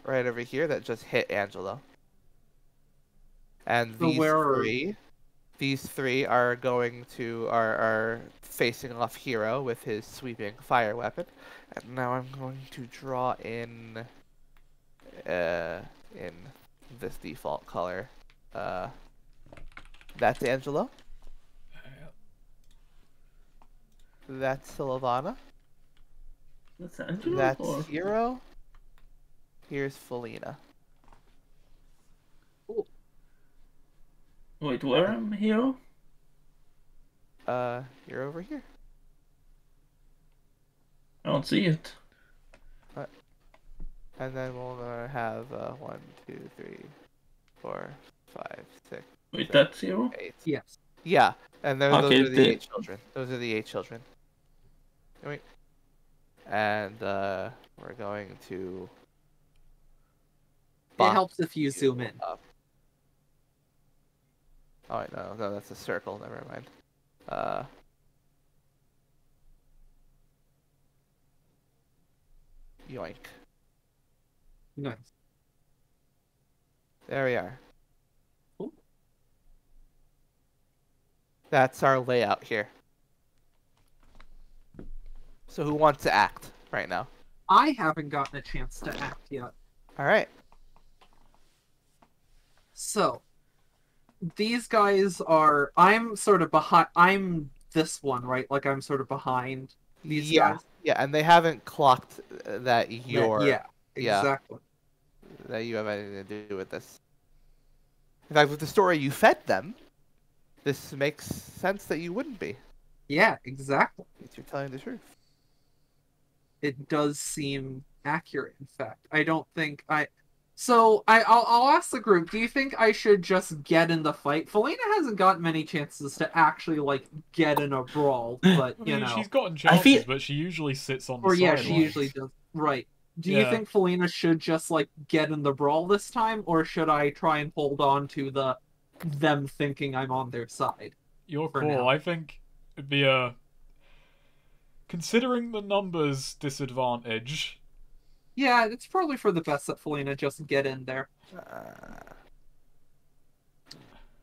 right over here that just hit Angelo. And So these three are going to are facing off Hero with his sweeping fire weapon. And now I'm going to draw in this default color. That's Angelo. That's Sylvana. That's Angelo? That's or... Hero. Here's Felina. Wait, where am I, Hero? You're over here. I don't see it. And then we'll have 1, 2, 3, 4, 5, 6. Wait, 7, that's Hero? 8. Yes. Yeah, and those Okay, are the 8 children. Those are the 8 children. Wait. And we're going to. It helps if you zoom in. Up. Oh wait, no, that's a circle. Never mind. Yoink. Nice. There we are. Cool. That's our layout here. So who wants to act right now? I haven't gotten a chance to act yet. All right. So, these guys are. I'm sort of behind. I'm this one, right? Like, I'm sort of behind these guys. Yeah, and they haven't clocked that you're. Yeah, exactly. That you have anything to do with this. In fact, with the story you fed them, this makes sense that you wouldn't be. Yeah, exactly. You're telling the truth. It does seem accurate, in fact. I don't think I... So, I'll ask the group, do you think I should just get in the fight? Felina hasn't gotten many chances to actually, like, get in a brawl, but, you know... She's gotten chances, but she usually sits on the sidelines. Yeah, she usually does. Right. Do you think Felina should just, like, get in the brawl this time, or should I try and hold on to them thinking I'm on their side? Your call. Now? I think it'd be a... Considering the numbers disadvantage... Yeah, it's probably for the best that Felina just get in there.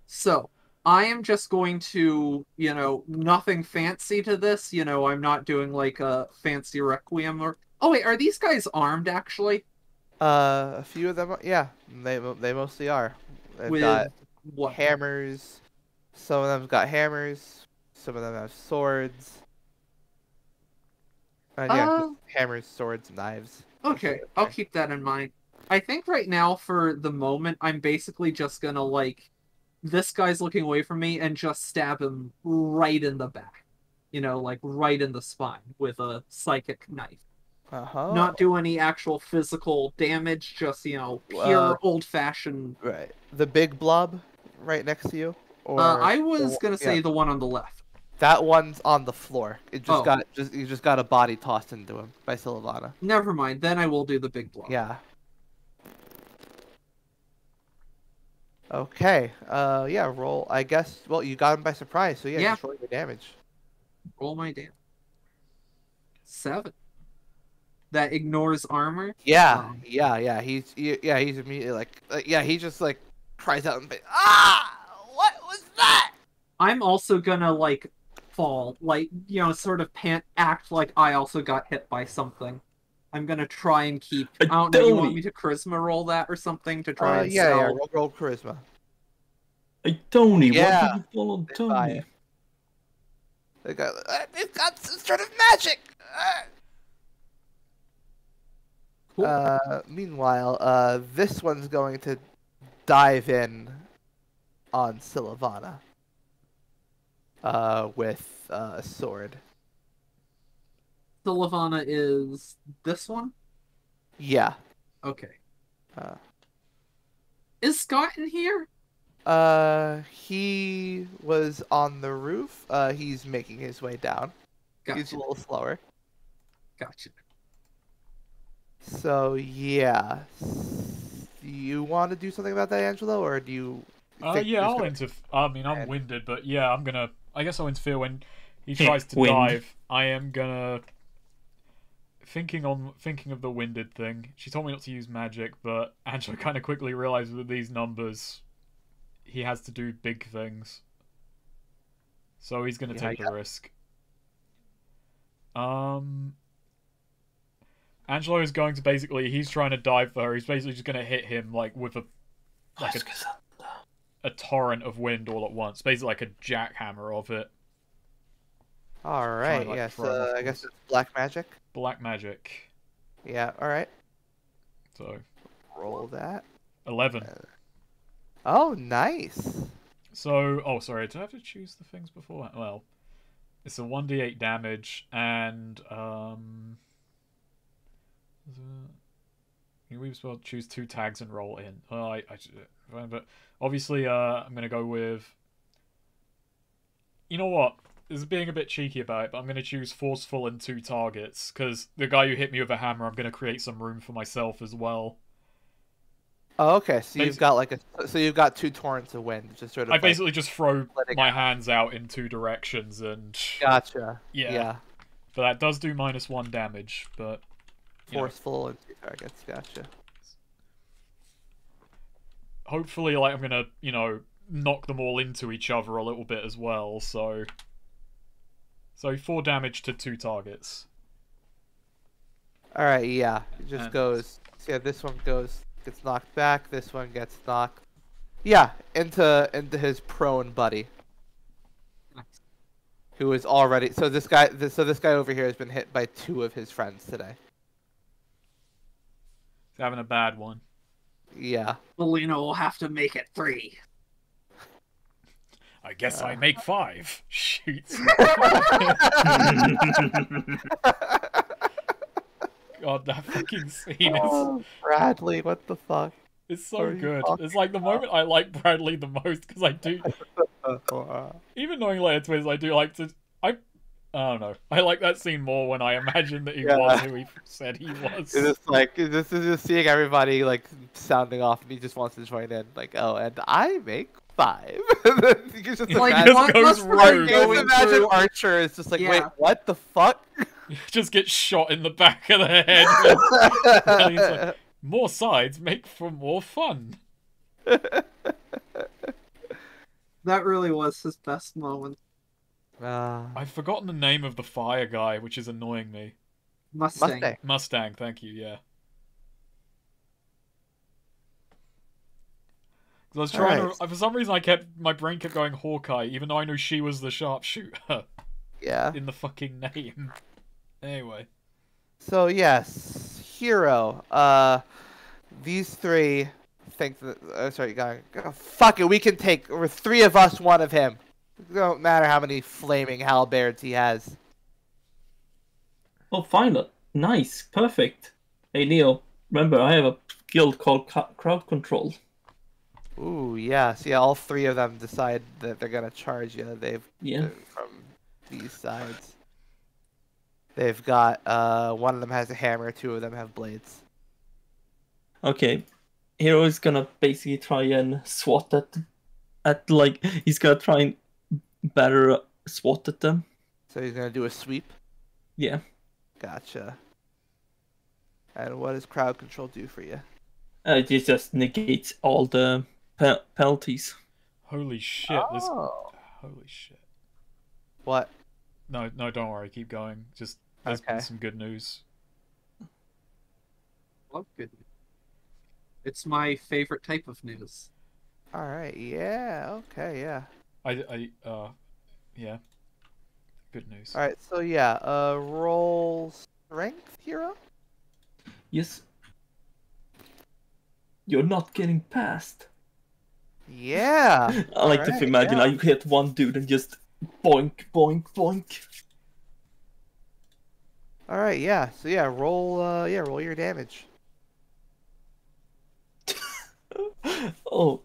So, I am just going to, you know, nothing fancy to this. You know, I'm not doing, like, a fancy requiem or... Oh, wait, are these guys armed, actually? A few of them, yeah. They mostly are. They've got what? hammers. Some of them's got hammers. Some of them have swords. Just hammers, swords, knives. Okay, I'll keep that in mind. I think right now, for the moment, I'm basically just gonna, like, this guy's looking away from me and just stab him right in the back. You know, like, right in the spine with a psychic knife. Not do any actual physical damage, just, you know, pure old-fashioned... Right. The big blob right next to you? Or I was gonna say the one on the left. That one's on the floor. It just you just got a body tossed into him by Sylvana. Never mind. Then I will do the big blow. Yeah. Okay. Yeah. Roll. I guess. Well, you got him by surprise, so yeah. Just roll your damage. Roll my damage. 7. That ignores armor. Yeah. Yeah. He's immediately like he just like cries out and what was that? I'm also gonna like fall, like, you know, sort of act like I also got hit by something. I'm gonna try and keep... I don't know, you want me to charisma roll that or something to try and sell? Yeah, roll charisma. Hey, Tony, why did you fall on Tony? They've got some sort of magic! Cool. Meanwhile, this one's going to dive in on Sylvana. With a sword. The Lavana is this one? Yeah. Okay. Uh, Is Scott in here? he was on the roof. He's making his way down. He's a Gotcha. little slower. Gotcha. So yeah, do you want to do something about that, Angelo, or do you think Yeah, there's I'll gonna- interfere. I mean, I'm And- winded, but yeah, I guess I'll interfere when he tries to Wind. dive. I am gonna thinking of the winded thing. She told me not to use magic, but Angela kind of quickly realized with these numbers, he has to do big things. So he's gonna take the risk. Angelo is going to he's trying to dive for her. He's basically just gonna hit him like with a torrent of wind all at once, basically like a jackhammer of it. All right. like, Yes. throw him off I guess course. it's black magic. Black magic. Yeah. All right. So Roll that. 11. Oh, nice. So, oh, sorry, do I have to choose the things before? Well, it's a 1d8 damage, and, we were supposed to choose 2 tags and roll in. Well, but obviously, I'm gonna go with, you know what? This is being a bit cheeky about it, but I'm gonna choose forceful and 2 targets, because the guy who hit me with a hammer, I'm gonna create some room for myself as well. Oh, okay. So you've got you've got 2 torrents of wind, just sort of. I basically just throw letting my out. hands out in 2 directions, and Gotcha. Yeah. Yeah. but that does do -1 damage. But you know, Forceful and 2 targets. Gotcha. hopefully, like I'm gonna knock them all into each other a little bit as well. So 4 damage to 2 targets. All right. Yeah. It just And- goes. So yeah. This one gets knocked back. This one gets knocked. Yeah. Into his prone buddy, Nice. who is already. So this guy over here has been hit by 2 of his friends today. He's having a bad one. Yeah. Felina will have to make it 3. I guess I make 5. Shoots. God, that fucking scene is Oh, Bradley, what the fuck? it's what so are you good. talking It's like the moment I like Bradley the most because I do. Even knowing later twists, I do like to. I don't know. I like that scene more when I imagine that he Yeah. was who he said he was. It's just like this is just seeing everybody like sounding off, and he just wants to join in. Like, oh, and I make 5. And then you can just Like, imagine, just goes what's rogue. just going imagine through- Archer is just like, wait, Yeah. what the fuck? Just get shot in the back of the head. And he's like, more sides make for more fun. That really was his best moment. I've forgotten the name of the fire guy, which is annoying me. Mustang. Mustang, thank you, yeah. 'Cause I was trying Alright. to. For some reason, my brain kept going Hawkeye, even though I knew she was the sharpshooter Yeah. in the fucking name. Anyway, So yes, hero. These 3 think that. Sorry, fuck it. We can take. We're 3 of us, 1 of him. It don't matter how many flaming halberds he has. Oh, fine. Nice. Perfect. Hey, Neo, remember, I have a guild called Crowd Control. Ooh, yeah. See, all 3 of them decide that they're gonna charge you. Yeah. From these sides. They've got 1 of them has a hammer, 2 of them have blades. Okay. Hero is gonna basically try and swat at like, he's gonna try and better swat at them. So he's gonna do a sweep. Yeah. Gotcha. And what does crowd control do for you? It just negates all the penalties. holy shit! This Oh. holy shit. What? No, don't worry. Keep going. Just there's been Okay. some good news. Love good news. It's my favorite type of news. All right. Yeah. Okay. Yeah. Yeah. Good news. All right. So yeah. Roll strength, hero. Yes. You're not getting past. Yeah. I like to Alright, imagine yeah. I hit one dude and just boink, boink, boink. All right, yeah. So yeah, roll your damage. Oh.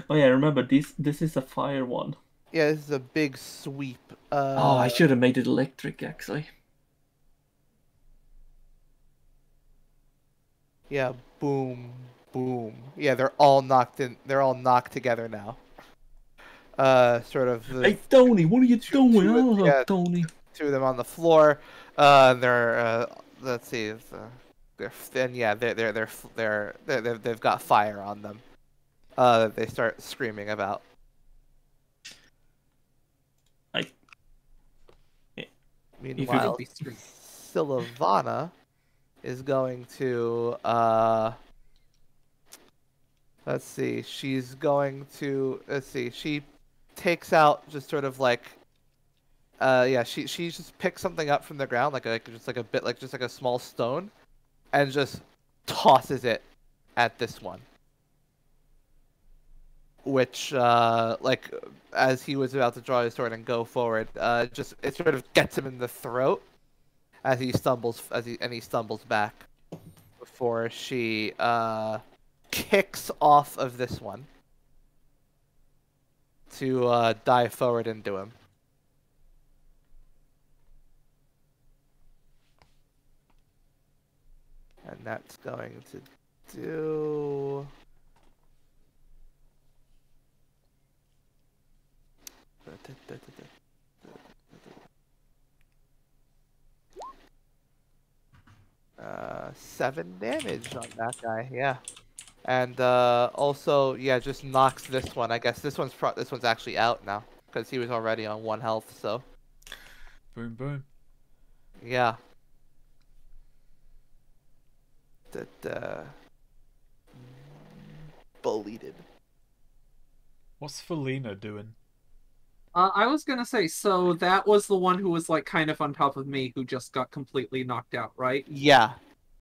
Oh yeah, remember this is a fire one. Yeah, this is a big sweep. Oh, I should have made it electric actually. Yeah, boom, boom. Yeah, they're all knocked in. They're all knocked together now. Sort of. Hey Tony, what are you doing? Oh, yeah, Tony. two of them on the floor. They're let's see. They're then yeah they've got fire on them. They start screaming about. Meanwhile, be screaming. Sylvana is going to let's see. She's going to She takes out just sort of like yeah. She just picks something up from the ground just like a bit like just like a small stone, and just tosses it at this one. Which like as he was about to draw his sword and go forward, just it sort of gets him in the throat as he stumbles back before she kicks off of this one to dive forward into him. And that's going to do 7 damage on that guy, yeah. And also, yeah, just knocks this one. I guess this one's actually out now because he was already on 1 health. So, Boom, boom. yeah. Bullied. What's Felina doing? I was gonna say, so that was the one who was like kind of on top of me, who just got completely knocked out, right? Yeah,